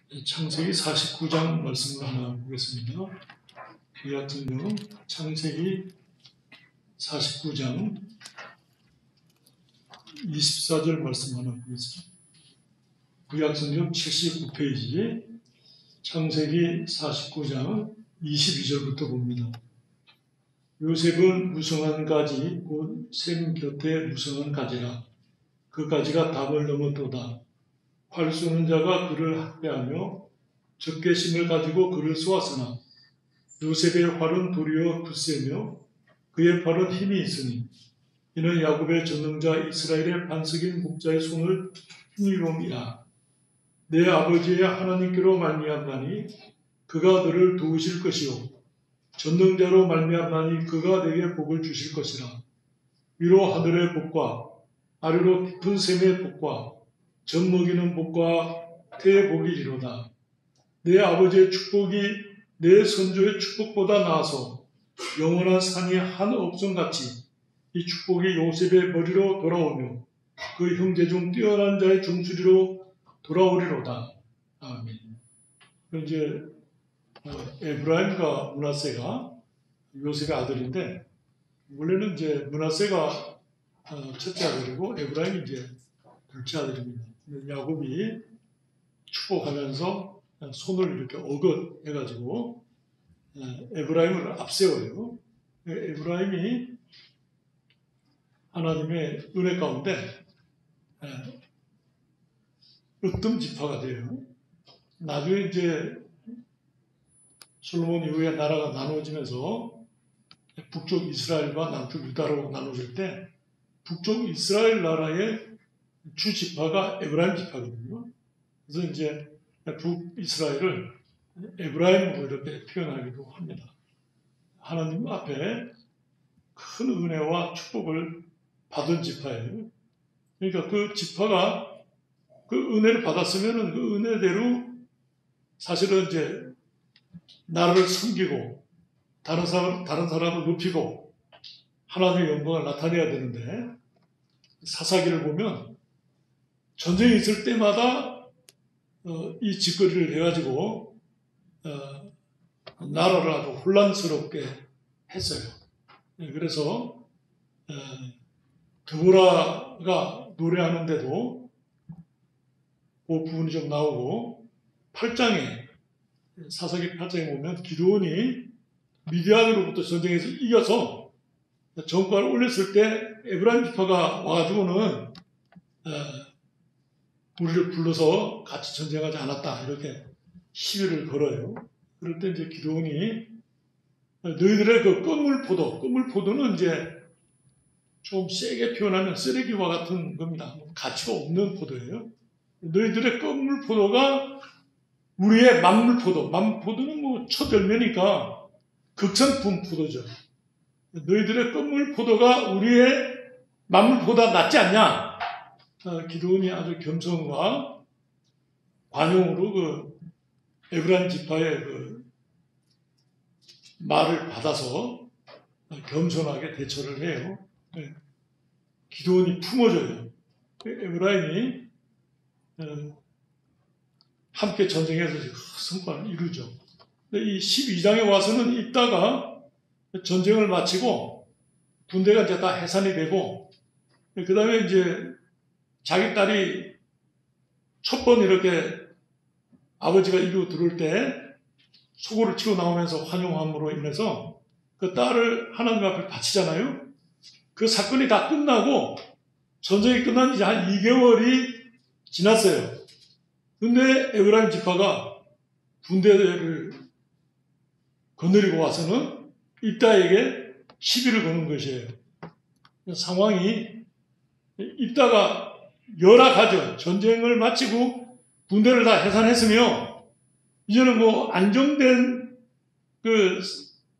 창세기 49장 말씀을 하나 보겠습니다. 구약성경 창세기 49장 24절 말씀 하나 보겠습니다. 구약성경 79페이지에 창세기 49장 22절부터 봅니다. 요셉은 무성한 가지 곧 샘 곁에 무성한 가지라. 그 가지가 담을 넘었도다. 활 쏘는 자가 그를 학대하며 적개심을 가지고 그를 쏘았으나 요셉의 활은 도리어 굳세며 그의 팔은 힘이 있으니 이는 야곱의 전능자 이스라엘의 반석인 목자의 손을 힘이로움이라. 내 아버지의 하나님께로 말미암나니 그가 너를 도우실 것이요 전능자로 말미암나니 그가 내게 복을 주실 것이라. 위로 하늘의 복과 아래로 깊은 샘의 복과 젖 먹이는 복과 태의 복이리로다. 내 아버지의 축복이 내 선조의 축복보다 나아서 영원한 산이 한 업성같이 이 축복이 요셉의 머리로 돌아오며 그 형제 중 뛰어난 자의 종수리로 돌아오리로다. 아멘. 이제 에브라임과 므낫세가 요셉의 아들인데, 원래는 이제 므낫세가 첫째 아들이고 에브라임이 이제 둘째 아들입니다. 야곱이 축복하면서 손을 이렇게 어긋해가지고 에브라임을 앞세워요. 에브라임이 하나님의 은혜 가운데 으뜸 지파가 돼요. 나중에 이제 솔로몬 이후에 나라가 나누어지면서 북쪽 이스라엘과 남쪽 유다로 나눠질 때 북쪽 이스라엘 나라의 주 지파가 에브라임 지파거든요. 그래서 이제 북이스라엘을 에브라임으로 이렇게 표현하기도 합니다. 하나님 앞에 큰 은혜와 축복을 받은 지파예요. 그러니까 그 지파가 그 은혜를 받았으면 그 은혜대로 사실은 이제 나라를 섬기고 다른 사람을 높이고 하나님의 영광을 나타내야 되는데, 사사기를 보면 전쟁이 있을 때마다 이 짓거리를 해가지고 나라를 아주 혼란스럽게 했어요. 그래서 드보라가 노래하는데도 그 부분이 좀 나오고, 8장에 사사기 8장에 보면 기드온이 미디안으로부터 전쟁에서 이겨서 정권을 올렸을 때 에브라임 지파가 와가지고는 우리를 불러서 같이 전쟁하지 않았다 이렇게 시위를 걸어요. 그럴 때 이제 기드온이 너희들의 그 껌물포도는 이제 좀 세게 표현하면 쓰레기와 같은 겁니다. 가치가 없는 포도예요. 너희들의 껌물포도가 우리의 만물포도는 뭐 첫 열매니까 극성품 포도죠. 너희들의 껌물포도가 우리의 만물보다 낫지 않냐? 기드온이 아주 겸손과 관용으로 그 에브라임 지파의 그 말을 받아서 겸손하게 대처를 해요. 기드온이 품어줘요. 에브라임이 함께 전쟁해서 성과를 이루죠. 이 12장에 와서는 있다가 전쟁을 마치고 군대가 이제 다 해산이 되고, 그 다음에 이제 자기 딸이 첫 번 이렇게 아버지가 이루어 들어올 때 소고를 치고 나오면서 환영함으로 인해서 그 딸을 하나님 앞에 바치잖아요. 그 사건이 다 끝나고 전쟁이 끝난 지 한 2개월이 지났어요. 근데 에브라임 지파가 군대를 거느리고 와서는 입다에게 시비를 거는 것이에요. 상황이 입다가 열악하죠. 전쟁을 마치고 군대를 다 해산했으며 이제는 뭐 안정된 그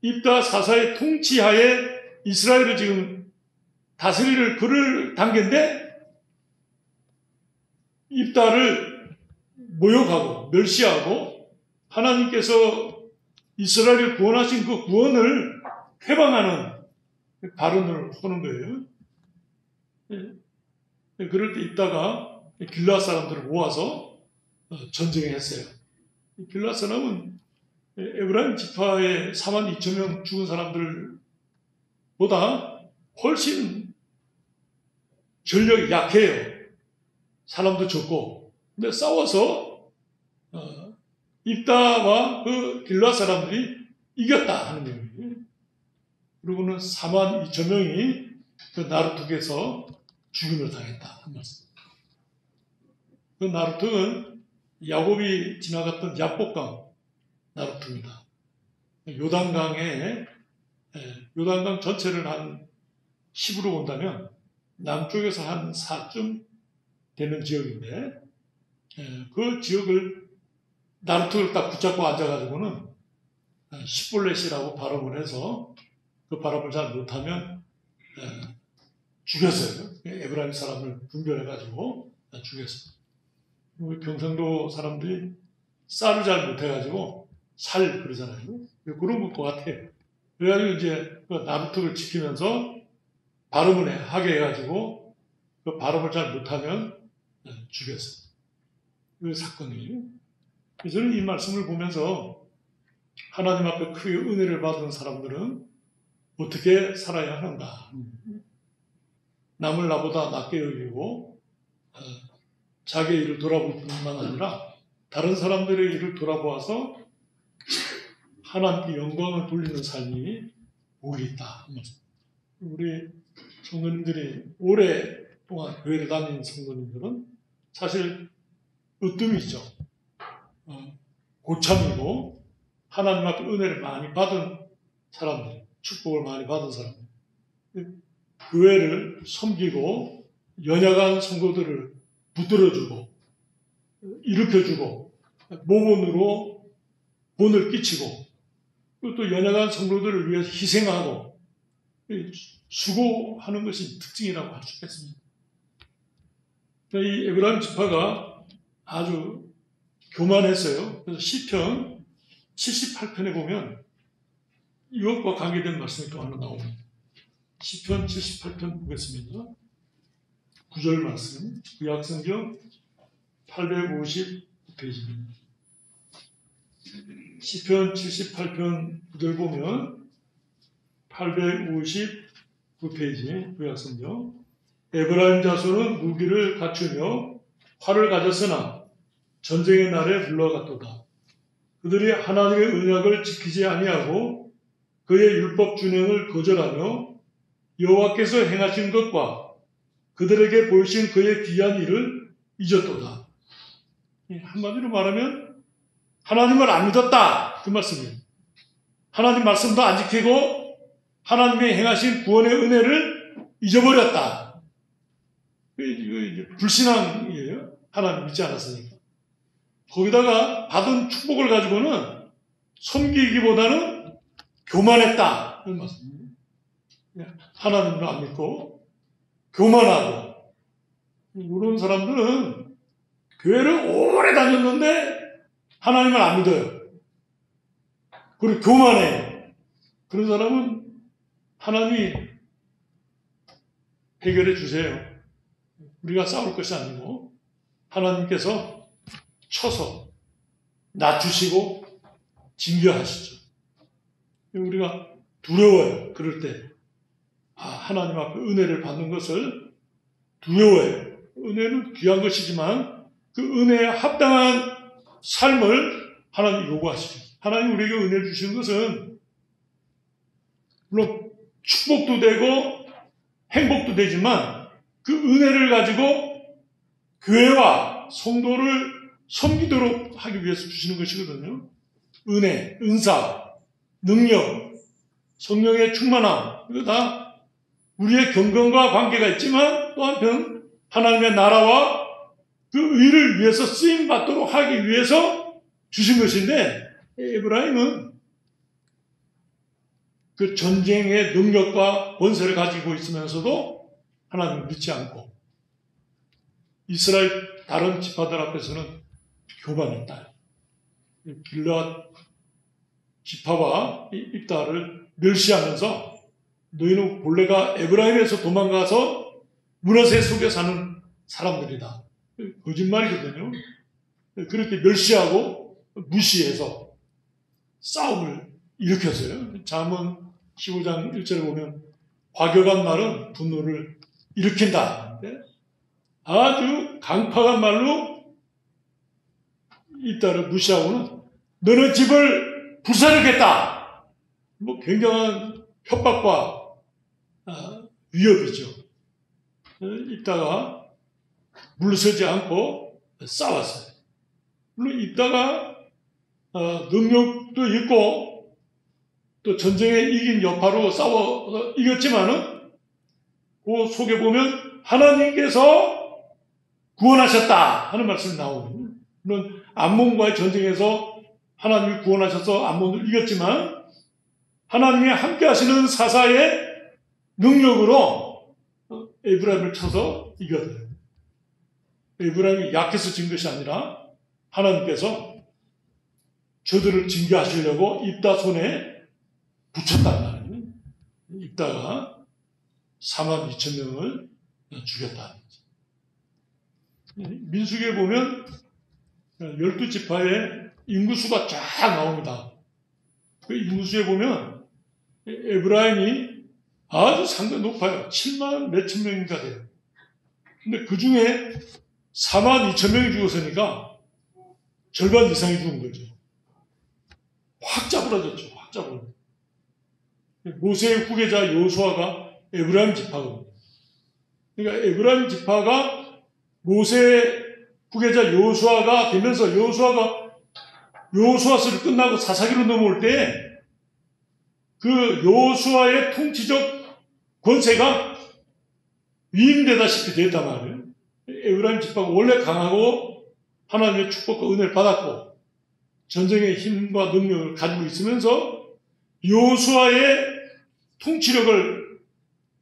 입다 사사의 통치하에 이스라엘을 지금 다스릴 그럴 단계인데, 입다를 모욕하고 멸시하고 하나님께서 이스라엘을 구원하신 그 구원을 회방하는 발언을 하는 거예요. 그럴 때 입다가 길르앗 사람들을 모아서 전쟁을 했어요. 길앗 사람은 에브라임 지파의 4만 2천 명 죽은 사람들보다 훨씬 전력이 약해요. 사람도 적고. 근데 싸워서 입다와 그 길앗 사람들이 이겼다 하는 얘기예요. 그리고는 4만 2천 명이 그 나루특에서 죽임을 당했다 한 말씀. 그 나루특은 야곱이 지나갔던 야복강 나루특입니다. 요단강 전체를 한 10으로 본다면 남쪽에서 한 4쯤 되는 지역인데, 그 지역을 나루특을 딱 붙잡고 앉아가지고는 십볼렛이라고 발음을 해서 그 발음을 잘 못하면 죽였어요. 에브라임 사람을 분별해가지고 죽였어요. 경상도 사람들이 쌀을 잘 못해가지고 살 그러잖아요. 그런 것 같아요. 그래가지고 이제 그 나루특을 지키면서 발음을 하게 해가지고 그 발음을 잘 못하면 죽였어요. 그 사건이에요. 저는 이 말씀을 보면서 하나님 앞에 크게 은혜를 받은 사람들은 어떻게 살아야 하는가. 남을 나보다 낮게 여기고 자기의 일을 돌아볼 뿐만 아니라 다른 사람들의 일을 돌아보아서 하나님께 영광을 돌리는 삶이 복이 있다. 우리 성도님들이 오랫동안 교회를 다닌 성도님들은 사실 으뜸이죠. 고참이고 하나님 앞에 은혜를 많이 받은 사람들, 축복을 많이 받은 사람들, 교회를 섬기고 연약한 성도들을 붙들어주고 일으켜주고 모본으로 본을 끼치고 또 연약한 성도들을 위해서 희생하고 수고하는 것이 특징이라고 할 수 있겠습니다. 이 에브라임 지파가 아주 교만했어요. 그래서 시편 78편에 보면 이것과 관계된 말씀이 또 하나 나옵니다. 시편 78편 보겠습니다. 9절 말씀, 구약성경 859페이지입니다. 시편 78편 9절 보면 859페이지 구약성경, 에브라임 자손은 무기를 갖추며 활을 가졌으나 전쟁의 날에 물러갔도다. 그들이 하나님의 언약을 지키지 아니하고 그의 율법 준행을 거절하며 여호와께서 행하신 것과 그들에게 보이신 그의 귀한 일을 잊었도다. 한마디로 말하면 하나님을 안 믿었다 그 말씀이에요. 하나님 말씀도 안 지키고 하나님의 행하신 구원의 은혜를 잊어버렸다. 이거 불신앙이에요. 하나님 믿지 않았으니까. 거기다가 받은 축복을 가지고는 섬기기보다는 교만했다 그 말씀이에요. 하나님을 안 믿고 교만하고, 이런 사람들은 교회를 오래 다녔는데 하나님을 안 믿어요. 그리고 교만해요. 그런 사람은 하나님이 해결해 주세요. 우리가 싸울 것이 아니고 하나님께서 쳐서 낮추시고 징계하시죠. 우리가 두려워요. 그럴 때 하나님 앞에 은혜를 받는 것을 두려워해요. 은혜는 귀한 것이지만 그 은혜에 합당한 삶을 하나님 요구하시죠. 하나님 우리에게 은혜를 주시는 것은 물론 축복도 되고 행복도 되지만 그 은혜를 가지고 교회와 성도를 섬기도록 하기 위해서 주시는 것이거든요. 은혜, 은사, 능력, 성령의 충만함, 이거 다 우리의 경건과 관계가 있지만 또 한편 하나님의 나라와 그 의를 위해서 쓰임받도록 하기 위해서 주신 것인데, 에브라임은 그 전쟁의 능력과 권세를 가지고 있으면서도 하나님을 믿지 않고 이스라엘 다른 지파들 앞에서는 교만했다. 길앗 지파와 입다를 멸시하면서 너희는 본래가 에브라임에서 도망가서 문화세 속에 사는 사람들이다. 거짓말이거든요. 그렇게 멸시하고 무시해서 싸움을 일으켰어요. 잠언 15장 1절에 보면 과격한 말은 분노를 일으킨다. 아주 강팍한 말로 이 딸을 무시하고는 너는 집을 불사르겠다. 뭐 굉장한 협박과 위협이죠. 이따가 물러서지 않고 싸웠어요. 물론 이따가 능력도 있고 또 전쟁에 이긴 여파로 싸워 이겼지만은 그 속에 보면 하나님께서 구원하셨다 하는 말씀이 나오거든요. 물론 암몬과의 전쟁에서 하나님이 구원하셔서 암몬을 이겼지만 하나님이 함께 하시는 사사의 능력으로 에브라임을 쳐서 이겼어요. 에브라임이 약해서 진 것이 아니라 하나님께서 저들을 징계하시려고 입다 손에 붙였단 말이에요. 입다가 42,000명을 죽였다는 거죠. 민수기에 보면 12지파의 인구수가 쫙 나옵니다. 그 인구수에 보면 에브라임이 아주 상당히 높아요. 7만 몇천 명인가 돼요. 근데 그 중에 42,000명이 죽었으니까 절반 이상이 죽은 거죠. 확 짜부러졌죠. 확 짜부러졌죠. 모세의 후계자 여호수아가 에브라임 지파거든요. 그러니까 에브라임 지파가 모세의 후계자 여호수아가 되면서 여호수아서를 끝나고 사사기로 넘어올 때 그 여호수아의 통치적 권세가 위임되다시피 됐단 말이에요. 에브라임 지파가 원래 강하고 하나님의 축복과 은혜를 받았고 전쟁의 힘과 능력을 가지고 있으면서 여호수아의 통치력을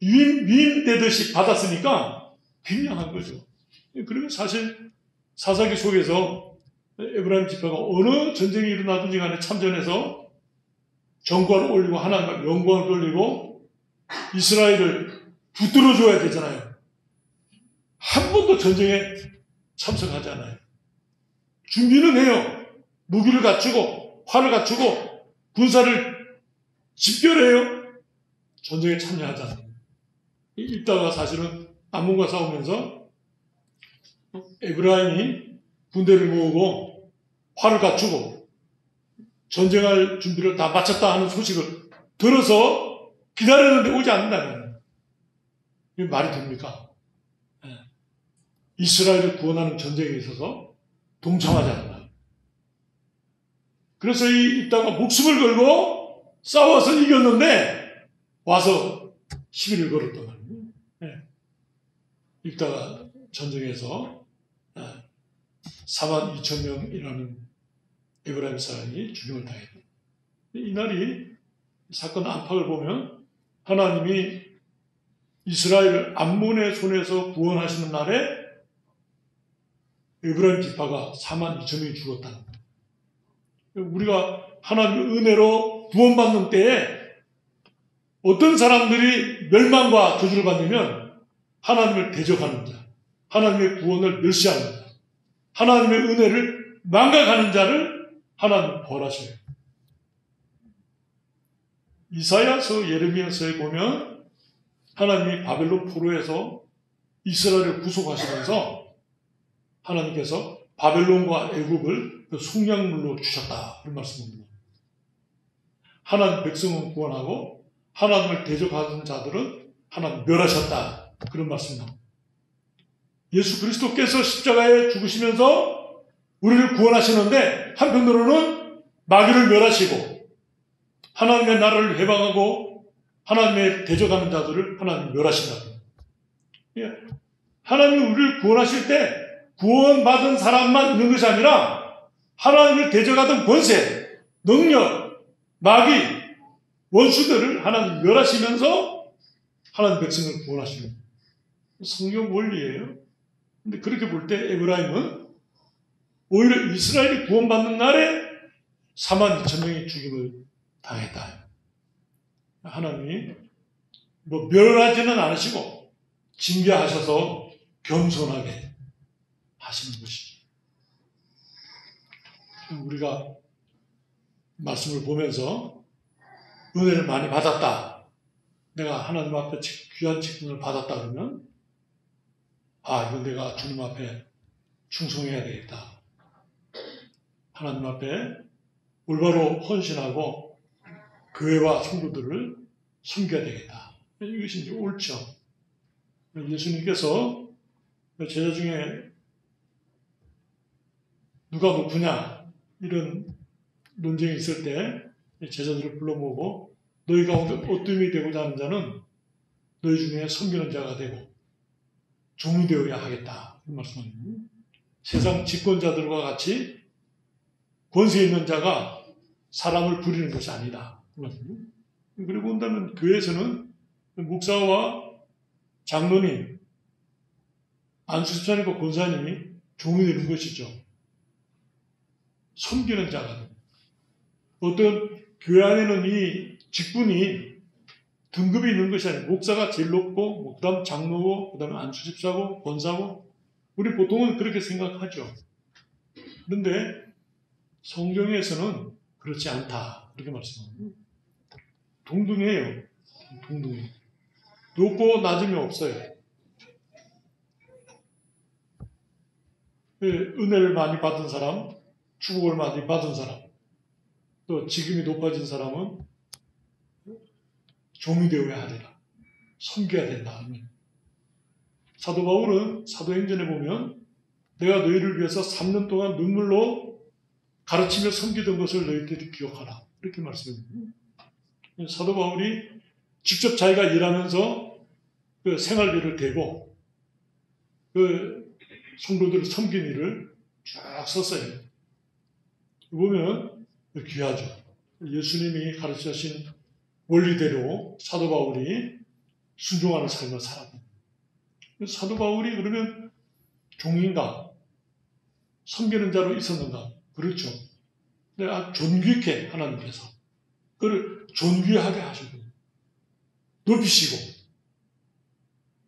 위임되듯이 받았으니까 빈량한 거죠. 그러면 사실 사사기 속에서 에브라임 지파가 어느 전쟁이 일어나든지 간에 참전해서 정권을 올리고 하나님의 영광을 돌리고 이스라엘을 붙들어줘야 되잖아요. 한 번도 전쟁에 참석하지 않아요. 준비는 해요. 무기를 갖추고 활을 갖추고 군사를 집결해요. 전쟁에 참여하지 않아요. 이따가 사실은 암몬과 싸우면서 에브라임이 군대를 모으고 활을 갖추고 전쟁할 준비를 다 마쳤다 하는 소식을 들어서 기다렸는데 오지 않는다면 이게 말이 됩니까? 이스라엘을 구원하는 전쟁에 있어서 동참하지 않는다. 그래서 이따가 목숨을 걸고 싸워서 이겼는데 와서 시비를 걸었단 말이에요. 이따가 전쟁에서 42,000명이라는 에브라임 사람이 죽임을 당했다. 이날이 사건 안팎을 보면 하나님이 이스라엘을 암몬의 손에서 구원하시는 날에 에브라임 지파가 42,000명이 죽었다는 거예요. 우리가 하나님의 은혜로 구원받는 때에 어떤 사람들이 멸망과 저주를 받으면 하나님을 대적하는 자, 하나님의 구원을 멸시하는 자, 하나님의 은혜를 망각하는 자를 하나님 벌하셔요. 이사야서, 예레미야서에 보면 하나님이 바벨론 포로에서 이스라엘을 구속하시면서 하나님께서 바벨론과 애굽을 속량물로 주셨다. 그런 말씀입니다. 하나님 백성은 구원하고 하나님을 대적하는 자들은 하나님 멸하셨다. 그런 말씀입니다. 예수 그리스도께서 십자가에 죽으시면서 우리를 구원하시는데 한편으로는 마귀를 멸하시고 하나님의 나라를 해방하고 하나님의 대적하는 자들을 하나님 멸하신다. 하나님이 우리를 구원하실 때 구원받은 사람만 있는 것이 아니라 하나님을 대적하던 권세, 능력, 마귀, 원수들을 하나님 멸하시면서 하나님 백성을 구원하시는 성경 원리예요. 근데 그렇게 볼 때 에브라임은 오히려 이스라엘이 구원받는 날에 42,000명이 죽임을 당했다. 하나님이 멸하지는 않으시고 징계하셔서 겸손하게 하시는 것이죠. 우리가 말씀을 보면서 은혜를 많이 받았다. 내가 하나님 앞에 귀한 직분을 받았다 그러면 이건 내가 주님 앞에 충성해야 되겠다. 하나님 앞에 올바로 헌신하고 교회와 성도들을 섬겨야 되겠다. 이것이 이제 옳죠. 예수님께서 제자 중에 누가 높으냐 이런 논쟁이 있을 때 제자들을 불러 모으고 너희 가운데 어둠이 되고자 하는 자는 너희 중에 섬기는 자가 되고 종이 되어야 하겠다. 이 말씀입니다. 세상 집권자들과 같이 권세 있는 자가 사람을 부리는 것이 아니다. 그리고 본다면 교회에서는 목사와 장로님, 안수집사님과 권사님이 종이 되는 것이죠. 섬기는 자가. 어떤 교회 안에는 이 직분이 등급이 있는 것이 아니고 목사가 제일 높고 그 다음 장로고 그 다음에 안수집사고 권사고 우리 보통은 그렇게 생각하죠. 그런데 성경에서는 그렇지 않다. 그렇게 말씀합니다. 동등해요. 동등해요. 높고 낮음이 없어요. 은혜를 많이 받은 사람, 축복을 많이 받은 사람, 또 직임이 높아진 사람은 종이 되어야 하리라. 섬겨야 된다. 사도 바울은 사도행전에 보면 내가 너희를 위해서 3년 동안 눈물로 가르치며 섬기던 것을 너희들이 기억하라. 이렇게 말씀합니다. 사도 바울이 직접 자기가 일하면서 그 생활비를 대고 그 성도들을 섬긴 일을 쫙 썼어요. 보면 귀하죠. 예수님이 가르치신 원리대로 사도 바울이 순종하는 삶을 살았고 사도 바울이 그러면 종인가? 섬기는 자로 있었는가? 그렇죠. 내가 존귀케 하나님께서 그를 존귀하게 하시고 높이시고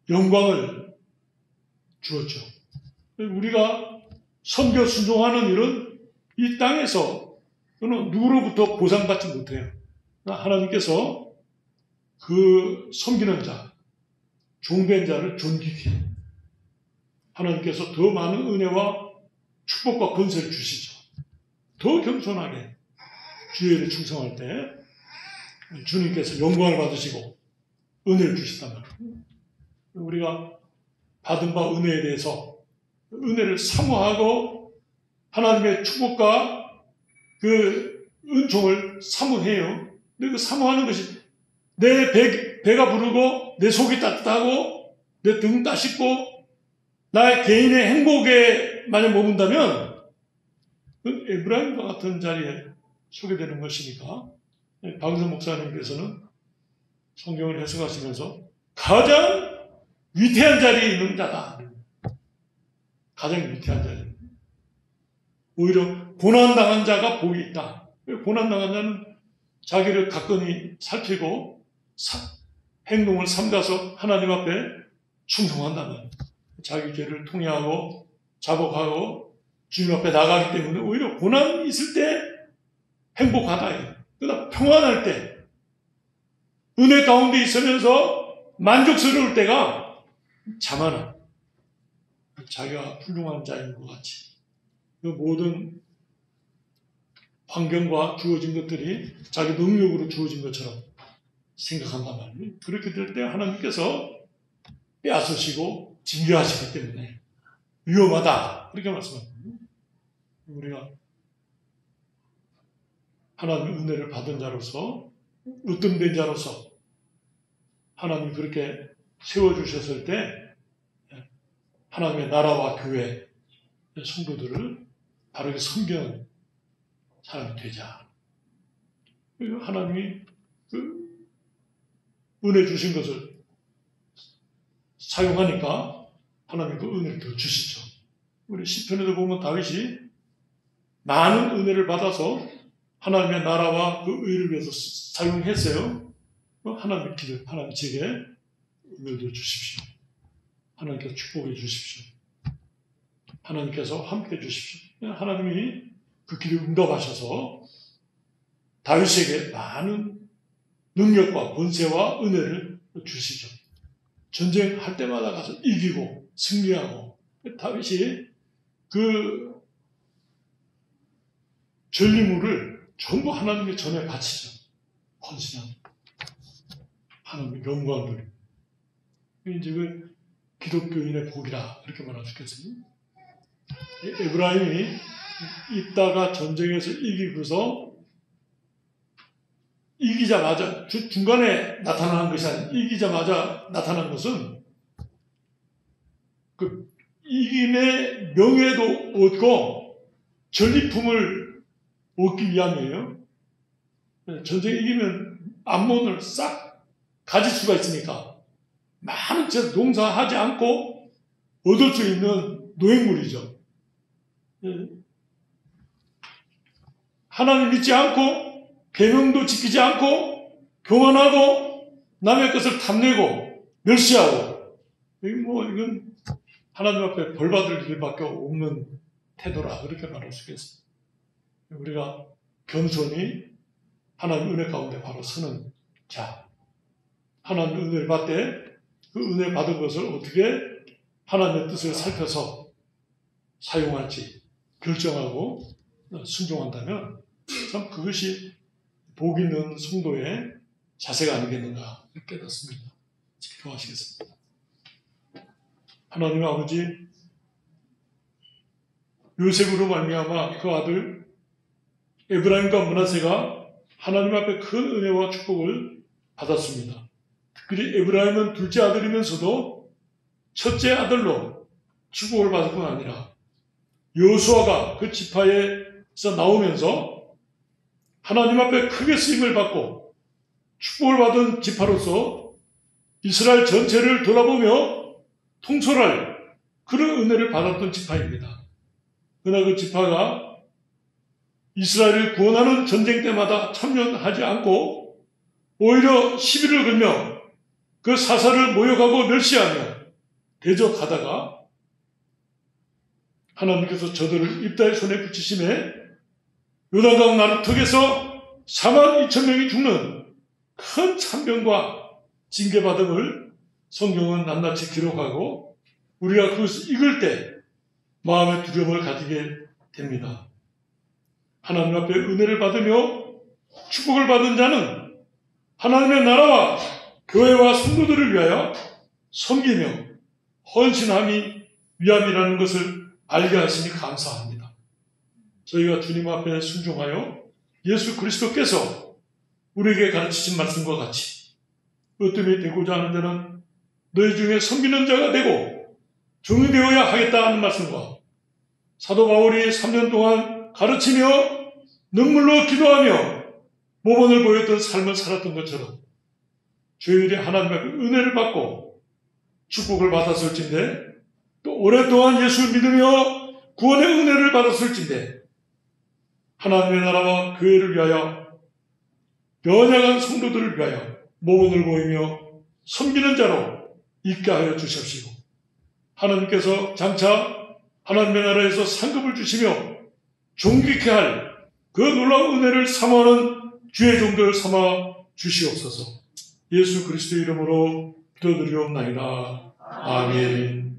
영광을 주었죠. 우리가 섬겨 순종하는 일은 이 땅에서 또는 누구로부터 보상받지 못해요. 하나님께서 그 섬기는 자, 종된 자를 존귀케 하나님께서 더 많은 은혜와 축복과 권세를 주시죠. 더 겸손하게 주의 일에 충성할 때 주님께서 영광을 받으시고 은혜를 주시단 말이에요. 우리가 받은 바 은혜에 대해서 은혜를 사모하고 하나님의 축복과 그 은총을 사모해요. 근데 그 사모하는 것이 내 배가 부르고 내 속이 따뜻하고 내 등 따숩고 나의 개인의 행복에 만약 머문다면 에브라임과 같은 자리에 서게 되는 것이니까 박은선 목사님께서는 성경을 해석하시면서 가장 위태한 자리에 있는 자다. 가장 위태한 자리. 오히려 고난당한 자가 복이 있다. 고난당한 자는 자기를 가끔히 살피고 행동을 삼가서 하나님 앞에 충성한다는 자기 죄를 통회하고 자복하고 주님 앞에 나가기 때문에 오히려 고난이 있을 때 행복하다. 그러나 평안할 때 은혜 가운데 있으면서 만족스러울 때가 자만한 자기가 훌륭한 자인 것 같이 그 모든 환경과 주어진 것들이 자기 능력으로 주어진 것처럼 생각한단 말이에요. 그렇게 될 때 하나님께서 빼앗으시고 징계하시기 때문에 위험하다. 그렇게 말씀합니다. 우리가 하나님의 은혜를 받은 자로서 으뜸된 자로서 하나님이 그렇게 세워주셨을 때 하나님의 나라와 교회 성도들을 바르게 섬기는 사람이 되자. 하나님이 그 은혜 주신 것을 사용하니까 하나님이 그 은혜를 더 주시죠. 우리 시편에도 보면 다윗이 많은 은혜를 받아서 하나님의 나라와 그 의를 위해서 사용했어요. 하나님 기도, 하나님 제게 은혜를 주십시오. 하나님께서 축복해 주십시오. 하나님께서 함께 해 주십시오. 하나님이 그 길을 응답하셔서 다윗에게 많은 능력과 권세와 은혜를 주시죠. 전쟁할 때마다 가서 이기고 승리하고, 다윗이 그 전리물을 전부 하나님의 전에 바치죠. 헌신한 하나님의 영광을. 이제 그 기독교인의 복이라 그렇게 말할 수 있겠습니다. 에브라임이 있다가 전쟁에서 이기고서 이기자마자 중간에 나타난 것이 아니라 이기자마자 나타난 것은 그 이김의 명예도 얻고 전리품을 얻기 위함이에요. 전쟁 이기면 암몬을 싹 가질 수가 있으니까 많은 채 농사하지 않고 얻을 수 있는 노획물이죠. 하나님 믿지 않고 계명도 지키지 않고 교만하고 남의 것을 탐내고 멸시하고, 이건 하나님 앞에 벌 받을 일밖에 없는 태도라 그렇게 말할 수 있겠습니다. 우리가 겸손히 하나님 은혜 가운데 바로 서는 자, 하나님 은혜를 받되 그 은혜 받은 것을 어떻게 하나님의 뜻을 살펴서 사용할지 결정하고 순종한다면 참 그것이 복 있는 성도의 자세가 아니겠는가 깨닫습니다. 기도하시겠습니다. 하나님 아버지, 요셉으로 말미암아 그 아들 에브라임과 므낫세가 하나님 앞에 큰 은혜와 축복을 받았습니다. 특별히 에브라임은 둘째 아들이면서도 첫째 아들로 축복을 받을 뿐 아니라 여호수아가 그 지파에서 나오면서 하나님 앞에 크게 쓰임을 받고 축복을 받은 지파로서 이스라엘 전체를 돌아보며 통솔할 그런 은혜를 받았던 지파입니다. 그러나 그 지파가 이스라엘을 구원하는 전쟁 때마다 참여하지 않고 오히려 시비를 걸며 그 사사를 모욕하고 멸시하며 대적하다가 하나님께서 저들을 입다의 손에 붙이심에 요단강 나루턱에서 42,000명이 죽는 큰 참병과 징계받음을 성경은 낱낱이 기록하고 우리가 그것을 읽을 때 마음의 두려움을 가지게 됩니다. 하나님 앞에 은혜를 받으며 축복을 받은 자는 하나님의 나라와 교회와 성도들을 위하여 섬기며 헌신함이 위함이라는 것을 알게 하시니 감사합니다. 저희가 주님 앞에 순종하여 예수 그리스도께서 우리에게 가르치신 말씀과 같이 어둠이 되고자 하는 자는 너희 중에 섬기는 자가 되고 종이 되어야 하겠다 하는 말씀과 사도 바울이 3년 동안 가르치며 눈물로 기도하며 모범을 보였던 삶을 살았던 것처럼 저희들이 하나님 앞에 은혜를 받고 축복을 받았을진데 또 오랫동안 예수를 믿으며 구원의 은혜를 받았을진데 하나님의 나라와 교회를 위하여 연약한 성도들을 위하여 모범을 보이며 섬기는 자로 있게 하여 주십시오. 하나님께서 장차 하나님의 나라에서 상급을 주시며 존귀케 할 그 놀라운 은혜를 사모하는 주의 종들 삼아 주시옵소서. 예수 그리스도 이름으로 기도드리옵나이다. 아멘.